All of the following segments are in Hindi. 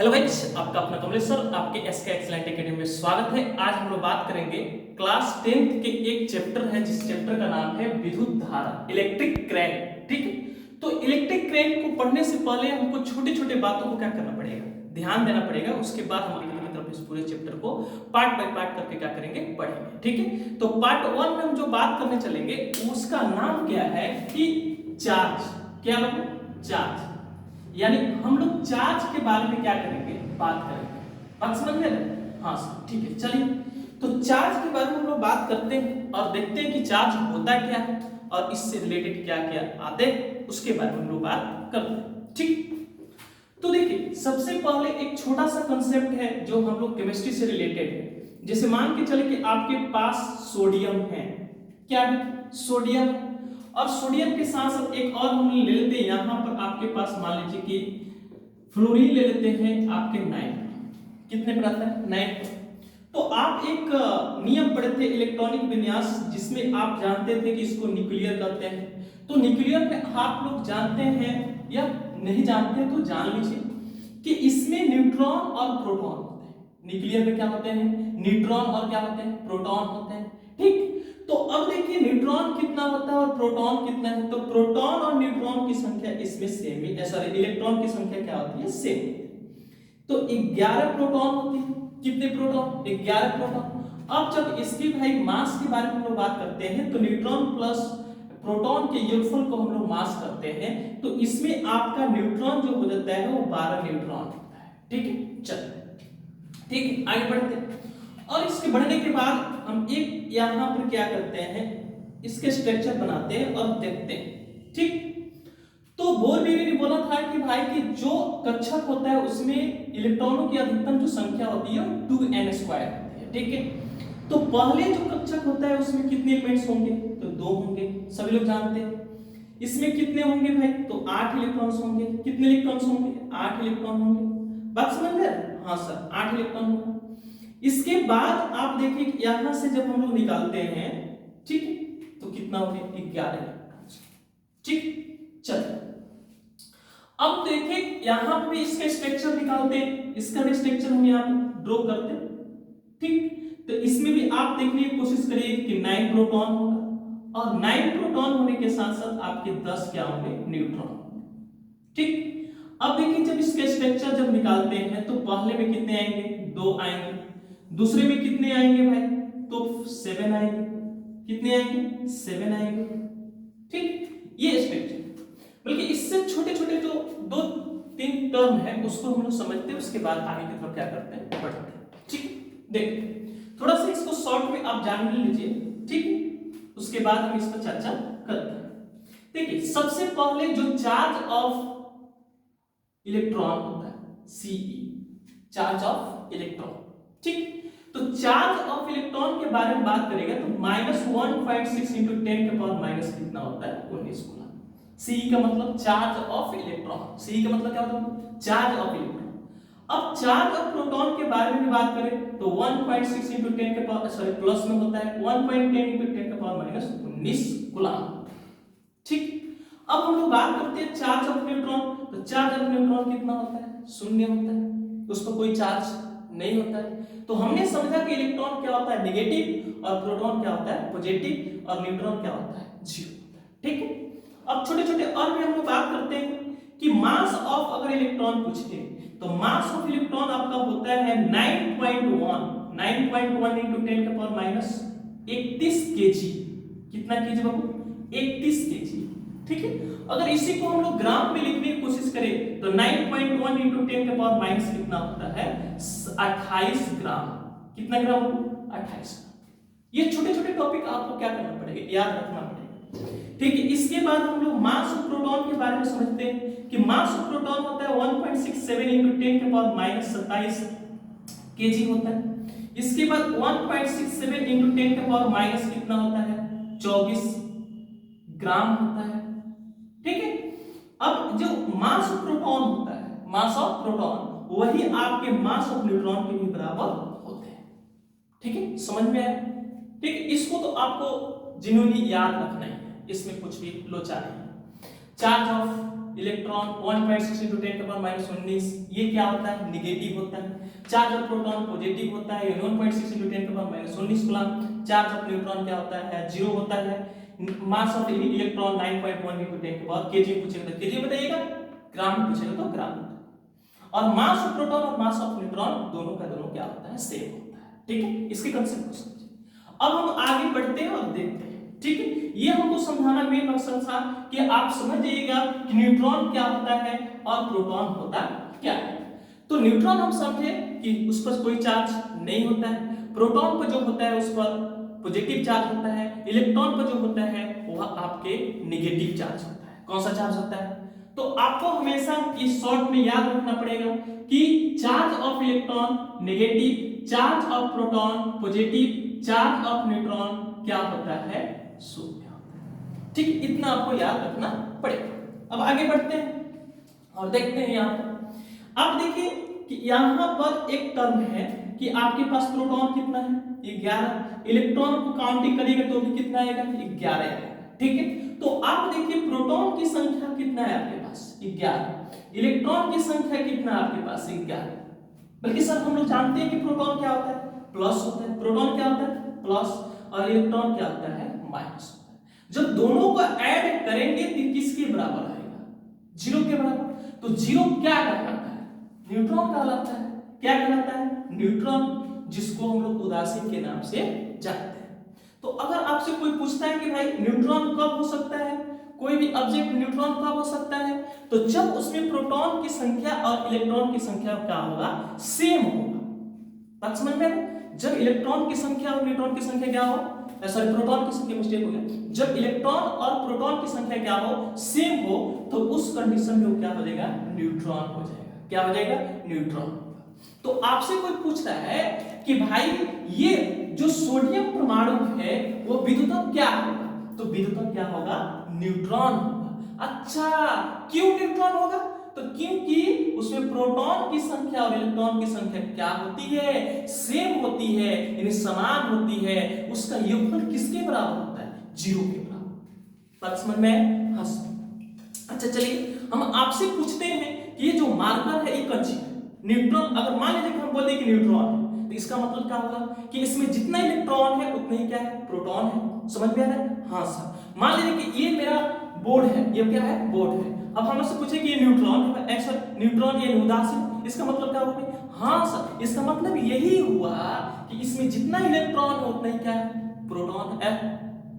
हेलो गाइस, आपका अपना कमलेश सर आपके एसके एक्सीलेंट एकेडमी में स्वागत है। आज हम लोग बात करेंगे क्लास 10th के एक चैप्टर है जिस चैप्टर का नाम है विद्युत धारा, इलेक्ट्रिक करंट। ठीक है, तो इलेक्ट्रिक करंट को पढ़ने से पहले हमको छोटे छोटे बातों को क्या करना पड़ेगा, ध्यान देना पड़ेगा। उसके बाद हम आगे की तरफ इस पूरे चैप्टर को पार्ट बाय पार्ट करके क्या करेंगे, पढ़ेंगे। ठीक है, तो पार्ट 1 में हम जो बात करने चलेंगे उसका नाम क्या है कि चार्ज। क्या बात, चार्ज, यानी हम लोग चार्ज के बारे में क्या करेंगे, बात करेंगे। बात समझ में आए? हाँ सर, ठीक है। चलिए, तो चार्ज के बारे में हम लोग बात करते हैं और देखते हैं कि चार्ज होता क्या है और इससे रिलेटेड क्या क्या आते हैं, उसके बारे में हम लोग बात करते हैं। ठीक, तो देखिए सबसे पहले एक छोटा सा कंसेप्ट है जो हम लोग केमिस्ट्री से रिलेटेड है। जैसे मान के चले कि आपके पास सोडियम है, क्या है, सोडियम, और सोडियम के साथ साथ एक और हम ले लेते हैं यहाँ पर आपके पास, मान लीजिए कि फ्लोरीन ले लेते हैं आपके 9। कितने पर आता है, 9। तो आप एक नियम पढ़े थे इलेक्ट्रॉनिक विन्यास, जिसमें आप जानते थे कि इसको न्यूक्लियर कहते हैं। तो न्यूक्लियर में आप लोग जानते हैं या नहीं जानते तो जान लीजिए कि इसमें न्यूट्रॉन और प्रोटॉन होते हैं। न्यूक्लियर में क्या होते हैं, न्यूट्रॉन और क्या होते हैं, प्रोटॉन होते हैं। ठीक, तो अब देखिए न्यूट्रॉन कितना होता है और प्रोटॉन कितना है। तो प्रोटॉन और न्यूट्रॉन की संख्या इसमें सेम ही, सॉरी, इलेक्ट्रॉन की संख्या क्या होती है, सेम। तो 11 प्रोटॉन होती है। कितने प्रोटॉन, 11 प्रोटॉन। अब जब इसकी भाई मास के बारे में हम लोग बात करते हैं तो न्यूट्रॉन प्लस प्रोटॉन के योगफल को हम लोग मास करते हैं, तो इसमें आपका न्यूट्रॉन जो हो जाता है वो 12 न्यूट्रॉन होता है। ठीक है, चलिए, ठीक है, आगे बढ़ते हैं। और इसके बढ़ने के बाद हम एक यहां पर क्या करते हैं, इसके स्ट्रक्चर बनाते हैं और देखते हैं। ठीक, तो बोरबीरी ने बोला था कि भाई कि जो कक्षक होता है उसमें इलेक्ट्रॉनों की अधिकतम जो संख्या होती है 2n² होती है। ठीक है, तो पहले जो कक्षक होता है उसमें कितने एलिमेंट्स होंगे, तो 2 होंगे, सभी लोग जानते हैं। इसमें कितने होंगे भाई, तो 8 इलेक्ट्रॉन्स होंगे। कितने इलेक्ट्रॉन्स होंगे, 8 इलेक्ट्रॉन होंगे। बात समझ में? हाँ सर, 8 इलेक्ट्रॉन होंगे। इसके बाद आप देखिए यहां से जब हम लोग निकालते हैं, ठीक है, तो कितना हो गया, 11 इलेक्ट्रॉन। ठीक, चलिए, अब देखिए यहां पे इसका स्ट्रक्चर निकालते हैं, इसका भी स्ट्रक्चर हम यहां ड्रॉ करते हैं। ठीक, तो इसमें भी आप देखने की कोशिश करिए कि 9 प्रोटॉन होगा और 9 प्रोटॉन होने के साथ साथ आपके 10 क्या होंगे, न्यूट्रॉन। ठीक, अब देखिए जब इसके स्ट्रक्चर जब निकालते हैं तो पहले में कितने आएंगे, 2 आएंगे। दूसरे में कितने आएंगे भाई, तो 7 आएंगे। कितने आएंगे, 7 आएंगे। ठीक, ये स्ट्रक्चर, बल्कि इससे छोटे छोटे जो 2-3 टर्म है उसको हम लोग समझते हैं, उसके बाद आगे की तरफ क्या करते हैं, बढ़ते हैं। ठीक, देखिए थोड़ा सा इसको शॉर्ट में आप जान लीजिए। ठीक, उसके बाद हम इस पर चर्चा करते हैं। देखिए सबसे पहले जो चार्ज ऑफ इलेक्ट्रॉन होता है, Ce, चार्ज ऑफ इलेक्ट्रॉन। ठीक, तो चार्ज ऑफ इलेक्ट्रॉन के बारे में बात करेगा तो -1.6 × 10 के पावर माइनस कितना होता है, 19 कूलम। Ce का मतलब चार्ज ऑफ इलेक्ट्रॉन, Ce का मतलब क्या होता है, चार्ज ऑफ इलेक्ट्रॉन। अब चार्ज ऑफ प्रोटॉन के बारे में बात करें तो 1.6 × 10 के पावर, सॉरी, प्लस में होता है 1.10 × 10 के पावर माइनस 19 कूलम। ठीक, अब हम लोग बात करते हैं चार्ज ऑफ न्यूट्रॉन। तो चार्ज ऑफ न्यूट्रॉन कितना होता है, 0 होता है, उस पर कोई चार्ज नहीं होता है। तो हमने समझा कि इलेक्ट्रॉन क्या होता है, नेगेटिव, और प्रोटॉन क्या होता है, पॉजिटिव, और न्यूट्रॉन क्या होता है, 0 होता है। ठीक है, अब छोटे छोटे और भी हम लोग बात करते हैं कि मास ऑफ अगर इलेक्ट्रॉन पूछे तो मास ऑफ इलेक्ट्रॉन आपका होता है 9.1 × 10 के पावर माइनस 31 केजी। कितना केजी बाबू, 31 केजी। ठीक है, अगर इसी को हम लोग ग्राम में लिखने की कोशिश करें तो 9.1 × 10 के पावर माइनस कितना होता है, 28 ग्राम। कितना ग्राम, 28 ग्राम। ये छोटे छोटे टॉपिक आपको क्या करना पड़ेगा, याद रखना पड़ेगा। ठीक है, इसके बाद हम लोग मास ऑफ प्रोटॉन के बारे में समझते हैं कि मास ऑफ प्रोटॉन होता है 1.67 × 10 के पावर माइनस 27 केजी होता है। इसके बाद 1.67 × 10 के पावर माइनस कितना होता है, 24 ग्राम होता है। ठीक है, अब जो मास ऑफ प्रोटॉन होता है, मास ऑफ प्रोटॉन, वही आपके मास ऑफ न्यूट्रॉन के भी बराबर होते हैं। ठीक है, समझ में आया? ठीक है, इसको तो आपको जिन्होंने याद रखना है, इसमें कुछ भी लोचा नहीं। चार्ज ऑफ इलेक्ट्रॉन 1.6 × 10⁻⁻19 ये क्या होता है, निगेटिव होता है। चार्ज ऑफ प्रोटॉन पॉजिटिव होता है, 1.6 × 10⁻19 कूलम। चार्ज ऑफ न्यूट्रॉन क्या होता है, 0 होता है। मास ऑफ इलेक्ट्रॉन 9.1 × 10 केजी पूछेगा तो केजी बताइएगा, ग्राम में पूछेगा तो ग्राम। और मास ऑफ प्रोटॉन और मास ऑफ न्यूट्रॉन दोनों का दोनों क्या होता है, सेम होता है। ठीक है, इसके कंसेप्ट को समझिए। अब हम आगे बढ़ते हैं और देखते हैं। ठीक है, ये हमको समझाना मेन मकसद था कि आप समझ जाइएगा कि न्यूट्रॉन क्या होता है और प्रोटॉन होता क्या है। तो न्यूट्रॉन हम समझे कि उस पर कोई चार्ज नहीं होता है, प्रोटॉन पर जो होता है उस पर पॉजिटिव चार्ज होता है, इलेक्ट्रॉन पर जो होता है वह आपके नेगेटिव चार्ज होता है। कौन सा चार्ज होता है, तो आपको हमेशा इस शॉर्ट में याद रखना पड़ेगा कि charge of electron negative, charge of proton positive, charge of neutron क्या होता है, शून्य। ठीक, इतना आपको याद रखना पड़ेगा। अब आगे बढ़ते हैं और देखते हैं यहाँ पर। अब देखिए कि यहाँ पर एक टर्म है कि आपके पास प्रोटॉन कितना है, 11। इलेक्ट्रॉन को काउंटिंग करेंगे तो भी कितना आएगा, 11 आएगा। ठीक है, तो आप देखिए प्रोटॉन की संख्या कितना है आपके पास, 11। इलेक्ट्रॉन की संख्या कितना है आपके पास, 11। बल्कि सर हम लोग जानते हैं कि प्रोटॉन क्या होता है, प्लस होता है। प्रोटॉन क्या होता है, प्लस, और इलेक्ट्रॉन क्या होता है, माइनस होता है। जब दोनों को ऐड करेंगे तो किसके बराबर आएगा, 0 के बराबर। तो 0 क्या कहलाता है, न्यूट्रॉन कहलाता है। क्या कहलाता है, न्यूट्रॉन, जिसको हम लोग उदासीन के नाम से जानते हैं। तो अगर आपसे कोई पूछता है कि भाई न्यूट्रॉन कब हो सकता है, कोई भी ऑब्जेक्ट न्यूट्रॉन कब हो सकता है, तो जब उसमें प्रोटॉन की संख्या और इलेक्ट्रॉन की संख्या क्या होगा, सेम होगा। बात समझ में आया? जब इलेक्ट्रॉन की संख्या और न्यूट्रॉन की संख्या क्या हो, सॉरी प्रोटॉन की संख्या, मिस्टेक हो गया, जब इलेक्ट्रॉन और प्रोटॉन की संख्या क्या हो, सेम हो, तो उस कंडीशन में वो क्या हो जाएगा, न्यूट्रॉन हो जाएगा। क्या हो जाएगा, न्यूट्रॉन। तो आपसे कोई पूछता है कि भाई ये जो सोडियम परमाणु है वो विद्युत क्या होगा, तो विद्युत क्या होगा, न्यूट्रॉन होगा। अच्छा, क्यों न्यूट्रॉन होगा, तो क्योंकि उसमें प्रोटॉन की संख्या और इलेक्ट्रॉन की संख्या क्या होती है, सेम होती है, यानी समान होती है। उसका योगफल किसके बराबर होता है, 0 के बराबर। बात समझ में? हाँ। अच्छा चलिए हम आपसे पूछते हैं कि ये जो मार्कर है ये कौन सी है, न्यूट्रॉन। अगर मान लीजिए कि हम बोलते हैं कि न्यूट्रॉन है, तो इसका मतलब क्या होगा कि इसमें जितना इलेक्ट्रॉन है उतना ही क्या है, प्रोटॉन है। समझ में आ रहा है? हाँ सर। मान लीजिए कि ये मेरा बोर्ड है, ये क्या है, बोर्ड है। अब हमसे पूछे कि ये न्यूट्रॉन है, ऐसा न्यूट्रॉन ये उदासीन, इसका मतलब क्या होगा, हाँ सर, इसका मतलब यही हुआ कि इसमें जितना इलेक्ट्रॉन है उतना ही क्या है, प्रोटॉन है।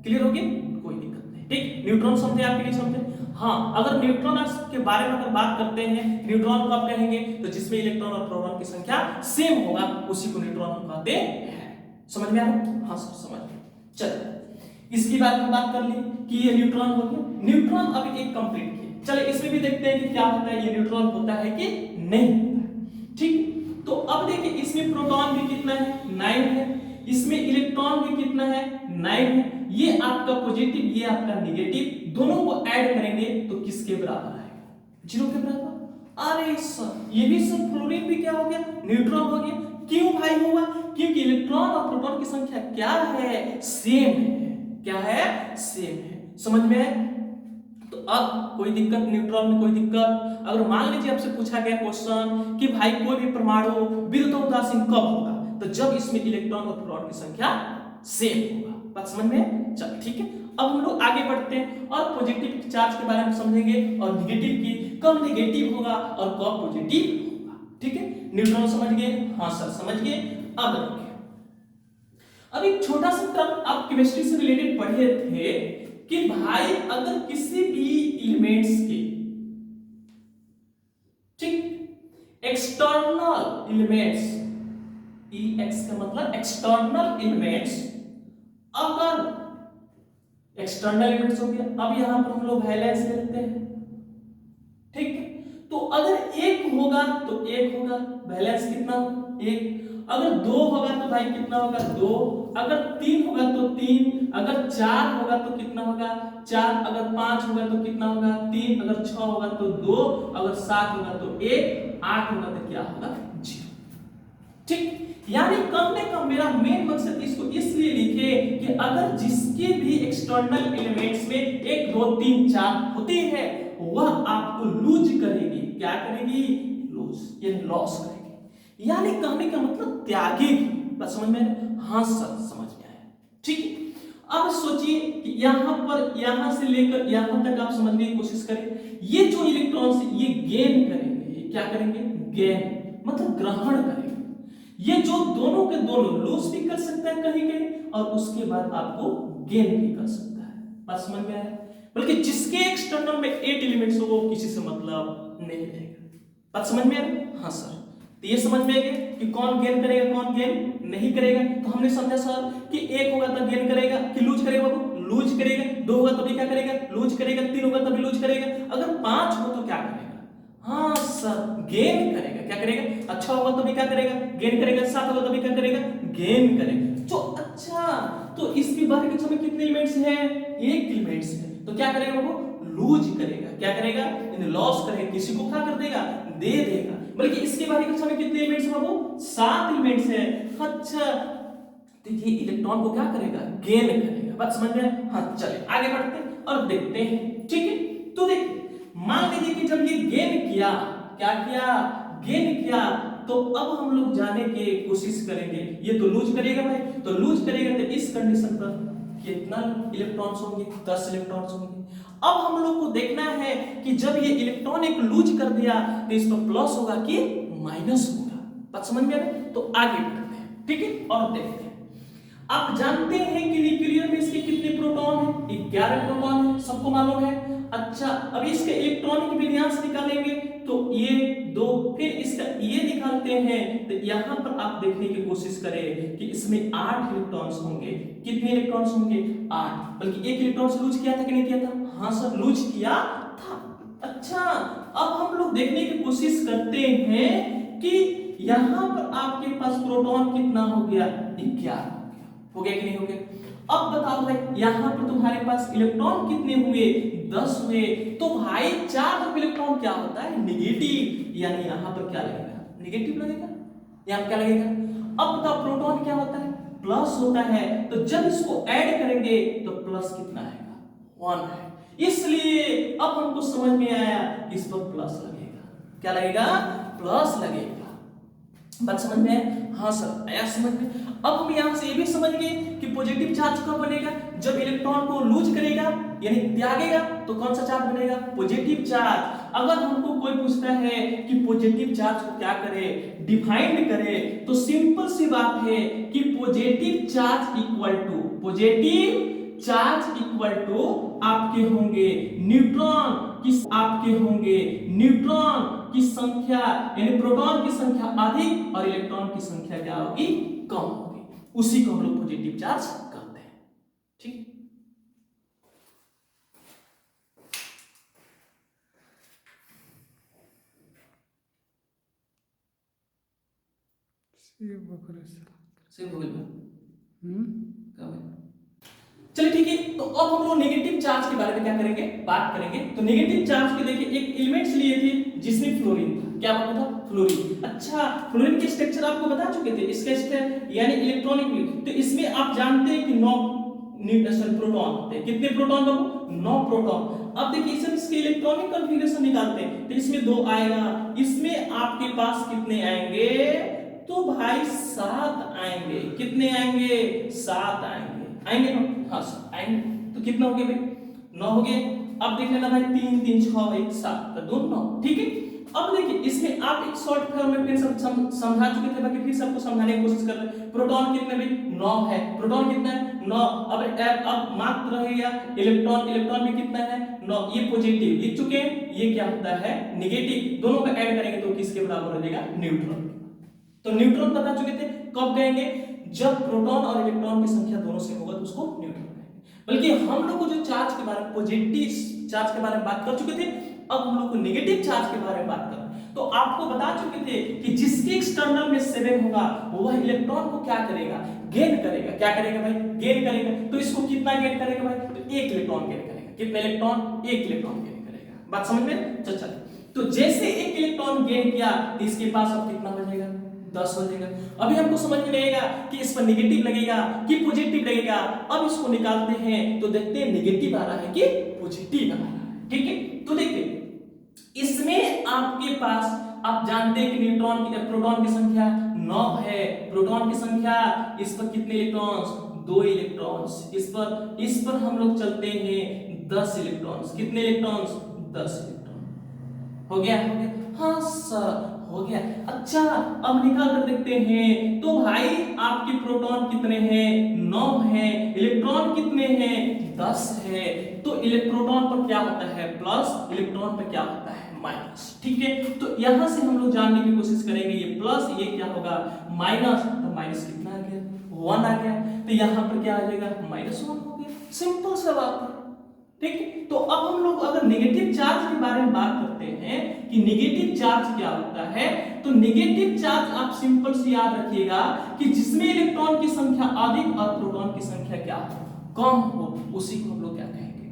क्लियर हो गया, कोई दिक्कत नहीं। ठीक, न्यूट्रॉन समझे आपके लिए, समझे? हाँ, अगर न्यूट्रॉन के बारे में अगर बात करते हैं, न्यूट्रॉन को आप कहेंगे तो जिसमें इलेक्ट्रॉन और प्रोटॉन की संख्या सेम होगा उसी को न्यूट्रॉन हम कहते हैं। समझ में आ रहा है? हाँ सर समझ में। चलिए इसकी बात में बात कर ली कि ये न्यूट्रॉन हो गया। न्यूट्रॉन अभी एक कंप्लीट किया, चलिए इसमें भी देखते हैं कि क्या होता है, ये न्यूट्रॉन होता है कि नहीं होता है। ठीक, तो अब देखिए इसमें प्रोटॉन भी कितना है, 9 है, इसमें इलेक्ट्रॉन भी कितना है, 9 है। ये आपका पॉजिटिव, ये आपका नेगेटिव, दोनों को ऐड करेंगे तो किसके बराबर आएगा, 0 के बराबर। अरे सर ये भी सर फ्लोरीन भी क्या हो गया, न्यूट्रॉन हो गया। क्यों भाई होगा, क्योंकि इलेक्ट्रॉन और प्रोटॉन की संख्या क्या है, सेम है। क्या है, सेम है। समझ में आया? तो अब कोई दिक्कत, न्यूट्रॉन में कोई दिक्कत। अगर मान लीजिए आपसे पूछा गया क्वेश्चन कि भाई कोई भी परमाणु विद्युत उदासीन कब होगा, तो जब इसमें इलेक्ट्रॉन और प्रोटॉन की संख्या सेम होगा। बात समझ में? चल ठीक है, अब हम लोग आगे बढ़ते हैं और पॉजिटिव चार्ज के बारे में समझेंगे और नेगेटिव की, कब नेगेटिव होगा और कब पॉजिटिव होगा। ठीक है, न्यूट्रॉन समझ गए? हाँ सर समझ गए। अब देखिए, अब एक छोटा सा टर्म आप केमिस्ट्री से रिलेटेड पढ़े थे कि भाई अगर किसी भी एलिमेंट्स के, ठीक, एक्सटर्नल एलिमेंट्स, EX का मतलब एक्सटर्नल एलिमेंट्स, अगर एक्सटर्नल एलिमेंट्स हो गया, अब यहां पर हम लोग वैलेंस ले लेते हैं। ठीक, तो अगर एक होगा तो एक होगा, वैलेंस कितना होगा, एक। अगर 2 होगा तो भाई कितना होगा, 2। अगर 3 होगा तो 3। अगर 4 होगा तो कितना होगा, 4। अगर 5 होगा तो कितना होगा, 3। अगर 6 होगा तो 2। अगर 7 होगा तो 1। 8 होगा तो क्या होगा, 0। ठीक, यानी कम से कम मेरा मेन मकसद इसको इसलिए लिखे कि अगर जिसके भी एक्सटर्नल एलिमेंट्स में 1 2 3 4 होती है वह आपको लूज करेगी। क्या करेगी? लूज, यानी लॉस करेगी, यानी कहने का मतलब त्यागेगी। बात समझ में? हाँ सर, समझ में आया। ठीक है, अब सोचिए कि यहां पर, यहां से लेकर यहां तक आप समझने की कोशिश करें। ये जो इलेक्ट्रॉन्स ये गेन करेंगे, ये क्या करेंगे? गेन मतलब ग्रहण करेंगे। ये जो दोनों के दोनों लूज भी कर सकता है कहीं कहीं, और उसके बाद आपको गेन भी कर सकता है। बात समझ में आया? बल्कि जिसके एक्सटर्नल में 8 एलिमेंट्स हो वो किसी से मतलब नहीं रहेगा। बात समझ में आया? हाँ सर। तो ये समझ में आ गया कि कौन गेन करेगा, कौन गेन नहीं करेगा। तो हमने समझा सर कि एक होगा तो गेन करेगा, कि लूज करेगा, वो लूज करेगा। 2 होगा तो भी क्या करेगा? लूज करेगा। 3 होगा तो भी लूज करेगा। अगर 5 हो तो क्या करेगा? हाँ सर, गेन करेगा। क्या करेगा? अच्छा होगा तो भी क्या करेगा? गेन करेगा। 7 होगा तो भी क्या करेगा? गेन करेगा। तो अच्छा, तो इसके बारे में हमें कितने एलिमेंट्स हैं? 1 एलिमेंट्स है। तो क्या करेगा? वो लूज करेगा। क्या करेगा? इन लॉस करेगा, किसी को क्या कर देगा? दे देगा। बल्कि इसके बारे में हमें कितने एलिमेंट्स है? वो 7 एलिमेंट्स है। अच्छा, तो ये इलेक्ट्रॉन को क्या करेगा? गेन करेगा। बात समझ में? हाँ, चलिए आगे बढ़ते हैं और देखते हैं। ठीक है, तो देखिए, मान लीजिए कि जब ये गेन किया, क्या किया? गेन किया, तो अब हम लोग जाने की कोशिश करेंगे। ये तो लूज करेगा भाई, तो लूज करेगा तो इस कंडीशन पर कितना इलेक्ट्रॉन्स होंगे? 10 इलेक्ट्रॉन्स होंगे। अब हम लोग को देखना है कि जब ये इलेक्ट्रॉन एक लूज कर दिया तो इस पर प्लस होगा कि माइनस होगा। बात समझ में आ रही? तो आगे बढ़ते हैं। ठीक है, और देखते हैं। आप जानते हैं कि न्यूक्लियर में इसके कितने प्रोटॉन हैं? 11 प्रोटॉन है, सबको मालूम है। अच्छा, अब इसके इलेक्ट्रॉनिक विन्यास निकालेंगे तो ये 2, फिर इसका ये निकालते हैं तो यहां पर आप देखने की कोशिश करें कि इसमें 8 इलेक्ट्रॉन्स होंगे। कितने इलेक्ट्रॉन्स होंगे? 8। बल्कि एक इलेक्ट्रॉन लूज किया था कि नहीं किया था? हाँ सर, लूज किया था। अच्छा, अब हम लोग देखने की कोशिश करते हैं कि यहां पर आपके पास प्रोटॉन कितना हो गया? 11 हो गया कि नहीं हो गया? अब बताओ भाई, यहां पर तुम्हारे पास इलेक्ट्रॉन कितने हुए? 10 हुए। तो भाई चार्ज ऑफ इलेक्ट्रॉन क्या होता है? नेगेटिव, यानी यहां पर क्या लगेगा? नेगेटिव लगेगा। यहां क्या लगेगा? अब बताओ प्रोटॉन क्या होता है? प्लस होता है। तो जब इसको ऐड करेंगे तो प्लस कितना आएगा? 1 है। इसलिए अब हमको समझ में आया कि इस पर प्लस लगेगा। क्या लगेगा? प्लस लगेगा। बात समझ में है? हाँ सर, आया समझ में? अब हम यहां से ये भी समझ गए कि पॉजिटिव चार्ज कब बनेगा? जब इलेक्ट्रॉन को लूज करेगा यानी त्यागेगा तो कौन सा चार्ज बनेगा? Positive charge. अगर हमको कोई पूछता है कि पॉजिटिव चार्ज को क्या करे, डिफाइन करे, तो सिंपल सी बात है कि पॉजिटिव चार्ज इक्वल टू आपके होंगे न्यूट्रॉन की संख्या, यानी प्रोटॉन की संख्या अधिक और इलेक्ट्रॉन की संख्या क्या होगी? कम होगी। उसी को हम लोग पॉजिटिव चार्ज कहते हैं। ठीक, सेव हो गया। चलिए ठीक है, तो अब हम लोग नेगेटिव चार्ज के बारे में क्या करेंगे? बात करेंगे। तो नेगेटिव चार्ज के देखिए एक एलिमेंट्स लिए थे जिसमें फ्लोरीन था। क्या बात था? फ्लोरीन। अच्छा, फ्लोरीन के स्ट्रक्चर आपको बता चुके थे। इसका स्ट्रक्चर यानी इलेक्ट्रॉनिक, तो इसमें आप जानते हैं कि 9 प्रोटॉन होते हैं। कितने प्रोटॉन बाबू? 9 प्रोटॉन। अब देखिए इसमें इसके इलेक्ट्रॉनिक कॉन्फ़िगरेशन निकालते हैं तो इसमें 2 आएगा, इसमें आपके पास कितने आएंगे? तो भाई 7 आएंगे। कितने आएंगे? 7 आएंगे ना? हाँ सर आएंगे। तो कितना हो गया भाई? 9 हो गए। अब देख लेना भाई, 3 3 6 1 7 तो 2 9। ठीक है, अब देखिए इसमें आप एक शॉर्ट फॉर्म में फिर सब समझा चुके थे, बाकी फिर सबको समझाने की कोशिश कर रहे हैं। प्रोटॉन कितने भाई? 9 है। प्रोटॉन कितना है? 9। अब मात्र रहेगा इलेक्ट्रॉन। इलेक्ट्रॉन में कितना है? 9। ये पॉजिटिव लिख चुके हैं, ये क्या होता है? नेगेटिव। दोनों को ऐड करेंगे तो किसके बराबर हो जाएगा? न्यूट्रॉन। तो न्यूट्रॉन बता चुके थे, कब कहेंगे? जब प्रोटॉन और इलेक्ट्रॉन की संख्या दोनों सेम होगा तो उसको न्यूट्रॉन कहेंगे। बल्कि हम लोग को जो चार्ज के बारे में, पॉजिटिव चार्ज के बारे में बात कर चुके थे, अब हम लोग को नेगेटिव चार्ज के बारे में बात करें। तो आपको बता चुके थे कि जिसके एक्सटर्नल में 7 होगा वह इलेक्ट्रॉन को क्या करेगा? गेन करेगा। क्या करेगा भाई? गेन करेगा। तो इसको कितना गेन करेगा भाई? तो 1 इलेक्ट्रॉन गेन करेगा। कितने इलेक्ट्रॉन? 1 इलेक्ट्रॉन गेन करेगा। बात समझ में? चल तो जैसे 1 इलेक्ट्रॉन गेन किया तो इसके पास अब कितना बचेगा? 10 हो जाएगा। अभी हमको समझ में नहीं आएगा कि इस पर नेगेटिव लगेगा कि पॉजिटिव लगेगा। अब इसको निकालते हैं तो देखते हैं नेगेटिव आ रहा है कि पॉजिटिव आ रहा है। ठीक है, तो देखिए आपके पास आप जानते हैं कि न्यूट्रॉन की प्रोटॉन की संख्या 9 है, प्रोटॉन की संख्या, इस पर कितने इलेक्ट्रॉन्स, 2 इलेक्ट्रॉन्स, इस पर हम लोग चलते हैं 10 इलेक्ट्रॉन्स, कितने इलेक्ट्रॉन्स, 10 इलेक्ट्रॉन। हो गया, हो गया, हाँ सर हो गया। अच्छा अब निकाल कर देखते हैं, तो भाई आपके प्रोटॉन कितने हैं, 9 हैं, इलेक्ट्रॉन कितने हैं, 10 है। तो प्रोटॉन पर क्या होता है प्लस, इलेक्ट्रॉन पर क्या होता है माइनस, ठीक है। तो यहां से हम लोग जानने की कोशिश करेंगे, ये प्लस ये क्या होगा माइनस, तो माइनस कितना आ गया, 1 आ गया, तो यहां पर क्या आ जाएगा, -1 हो गया, सिंपल सा बात है, ठीक है। तो अब हम लोग अगर नेगेटिव चार्ज के बारे में बात करते हैं कि नेगेटिव चार्ज क्या होता है, तो नेगेटिव चार्ज आप सिंपल से याद रखिएगा कि जिसमें इलेक्ट्रॉन की संख्या अधिक और प्रोटॉन की संख्या क्या हो, कम हो, उसी को हम लोग क्या कहेंगे,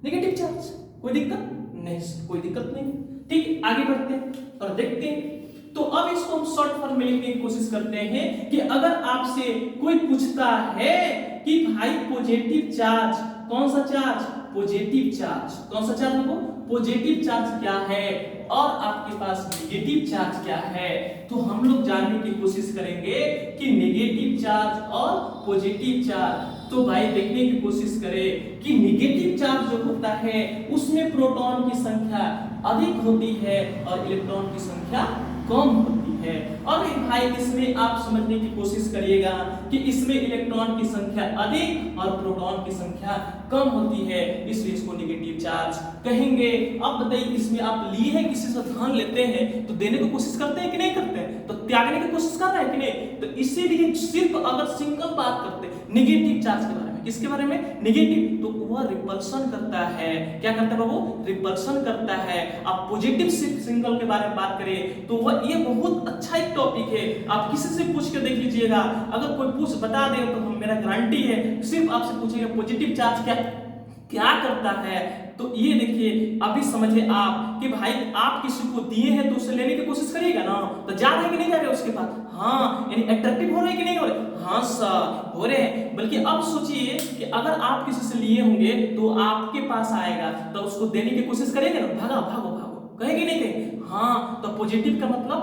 नेगेटिव चार्ज। कोई दिक्कत नहीं, कोई दिक्कत नहीं, ठीक। आगे बढ़ते हैं और देखते हैं। तो अब इसको हम शॉर्ट फॉर्म में लिखने की कोशिश करते हैं कि अगर आपसे कोई पूछता है कि भाई पॉजिटिव चार्ज, कौन सा चार्ज, पॉजिटिव चार्ज, कौन सा चार्ज है वो, पॉजिटिव चार्ज क्या है, और आपके पास नेगेटिव चार्ज क्या है, तो हम लोग जानने की कोशिश करेंगे कि नेगेटिव चार्ज और पॉजिटिव चार्ज। तो भाई देखने की कोशिश करें कि नेगेटिव चार्ज जो होता है उसमें प्रोटॉन की संख्या अधिक होती है और इलेक्ट्रॉन की संख्या कम होती है। और भाई इसमें आप समझने की कोशिश करिएगा कि इसमें इलेक्ट्रॉन की संख्या अधिक और प्रोटॉन की संख्या कम होती है, इसलिए इसको नेगेटिव चार्ज कहेंगे। अब बताइए इसमें आप लिए हैं, किसी से धन लेते हैं तो देने की कोशिश करते हैं कि नहीं करते हैं, तो त्यागने की कोशिश कर रहे हैं कि नहीं, तो इसीलिए सिर्फ अगर सिंगल बात करते हैं नेगेटिव चार्ज के बारे में, किसके बारे में, नेगेटिव, तो वह रिपल्शन करता है, क्या करता है बाबू, रिपल्शन करता है। आप पॉजिटिव सिंगल के बारे में बात करें तो वह ये बहुत अच्छा एक टॉपिक है, आप किसी से पूछ के देख लीजिएगा, अगर कोई पूछ बता दे तो मेरा गारंटी है, सिर्फ आपसे पूछेगा पॉजिटिव चार्ज क्या करता है। तो ये देखिए अभी समझे आप कि भाई आप किसी को दिए हैं तो उसे लेने की कोशिश करिएगा ना, तो जा रहे कि नहीं जा रहे उसके पास, हाँ, यानी अट्रैक्टिव हो रहे कि नहीं हो रहे, हाँ सर हो रहे हैं। बल्कि अब सोचिए कि अगर आप किसी से लिए होंगे तो आपके पास आएगा तो उसको देने की कोशिश करेंगे ना, भागा भागो भागो, कहेंगे नहीं कहेंगे, हाँ। तो पॉजिटिव का मतलब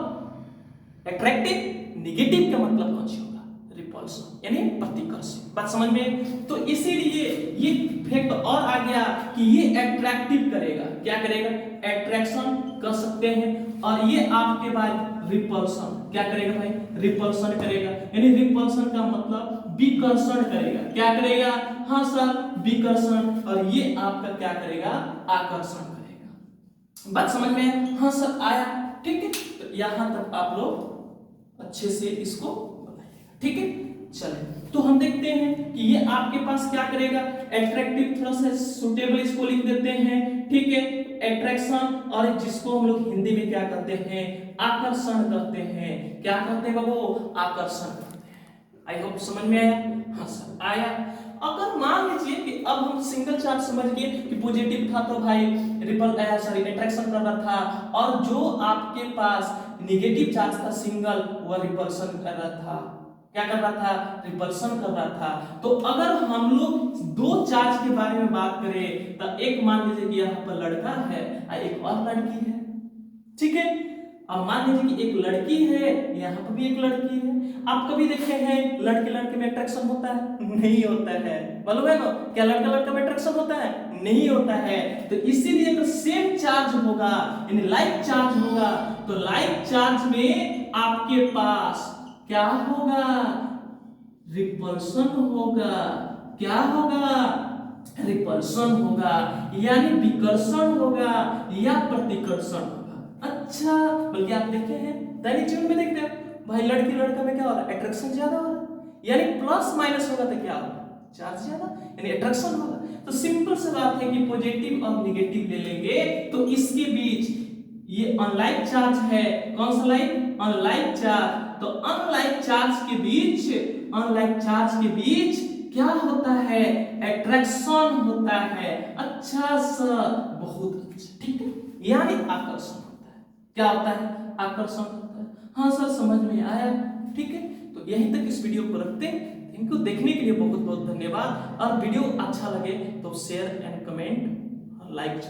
अट्रैक्टिव, नेगेटिव का मतलब कौन सी होगा, रिपल्शन यानी प्रतिकर्षण। बात समझ में, तो इसीलिए ये फैक्ट और आ गया कि ये अट्रैक्टिव करेगा, क्या करेगा, अट्रैक्शन कर सकते हैं, और ये आपके बाद रिपल्शन क्या करेगा भाई, रिपल्शन करेगा, यानी रिपल्शन का मतलब विकर्षण करेगा, क्या करेगा, हाँ सर विकर्षण, और ये आपका क्या करेगा, आकर्षण करेगा। बात समझ में, हाँ सर आया, ठीक है। तो यहां तक आप लोग अच्छे से इसको बताइएगा, ठीक है। चलिए तो हम देखते हैं कि ये आपके पास क्या करेगा, अट्रैक्टिव, थोड़ा सा सुटेबल इसको लिख देते हैं, ठीक है, अट्रैक्शन, और जिसको हम लोग हिंदी में क्या कहते हैं, आकर्षण कहते हैं, क्या कहते हैं बाबू, आकर्षण कहते हैं। आई होप समझ में आया, हाँ सर आया। अगर मान लीजिए कि अब हम सिंगल चार्ज समझ गए कि पॉजिटिव था तो भाई अट्रैक्शन कर रहा था, और जो आपके पास नेगेटिव चार्ज था सिंगल, वह रिपल्शन कर रहा था, क्या कर रहा था, रिपल्शन कर रहा था। तो अगर हम लोग दो चार्ज के बारे में बात करें तो एक मान लीजिए कि यहाँ पर लड़का है और एक और लड़की है, ठीक है। अब मान लीजिए कि एक लड़की है, यहाँ पर भी एक लड़की है। आप कभी देखे हैं लड़के लड़के में अट्रैक्शन होता है, नहीं होता है, मालूम है ना, क्या लड़का लड़का में अट्रैक्शन होता है, नहीं होता है। तो इसीलिए अगर सेम चार्ज होगा यानी लाइक चार्ज होगा तो लाइक चार्ज में आपके पास क्या होगा, रिपल्शन होगा, क्या होगा, रिपल्शन होगा, यानी विकर्षण होगा या प्रतिकर्षण होगा। अच्छा, बल्कि आप देखे हैं दैनिक जीवन में देखते हैं भाई लड़की लड़का में क्या हो रहा है, अट्रैक्शन ज्यादा हो रहा है, यानी प्लस माइनस होगा तो क्या होगा, चार्ज ज्यादा यानी अट्रैक्शन होगा। तो सिंपल सी बात है कि पॉजिटिव और नेगेटिव ले लेंगे तो इसके बीच ये अनलाइक चार्ज है, कौन सा लाइक, अनलाइक चार्ज। तो अनलाइक चार्ज के बीच क्या होता है, अट्रैक्शन होता है। अच्छा सर, बहुत अच्छा, ठीक है, यानी आकर्षण होता है, क्या होता है, आकर्षण होता है। हाँ सर समझ में आया, ठीक है। तो यहीं तक इस वीडियो को रखते हैं। इनको देखने के लिए बहुत बहुत धन्यवाद, और वीडियो अच्छा लगे तो शेयर एंड कमेंट और लाइक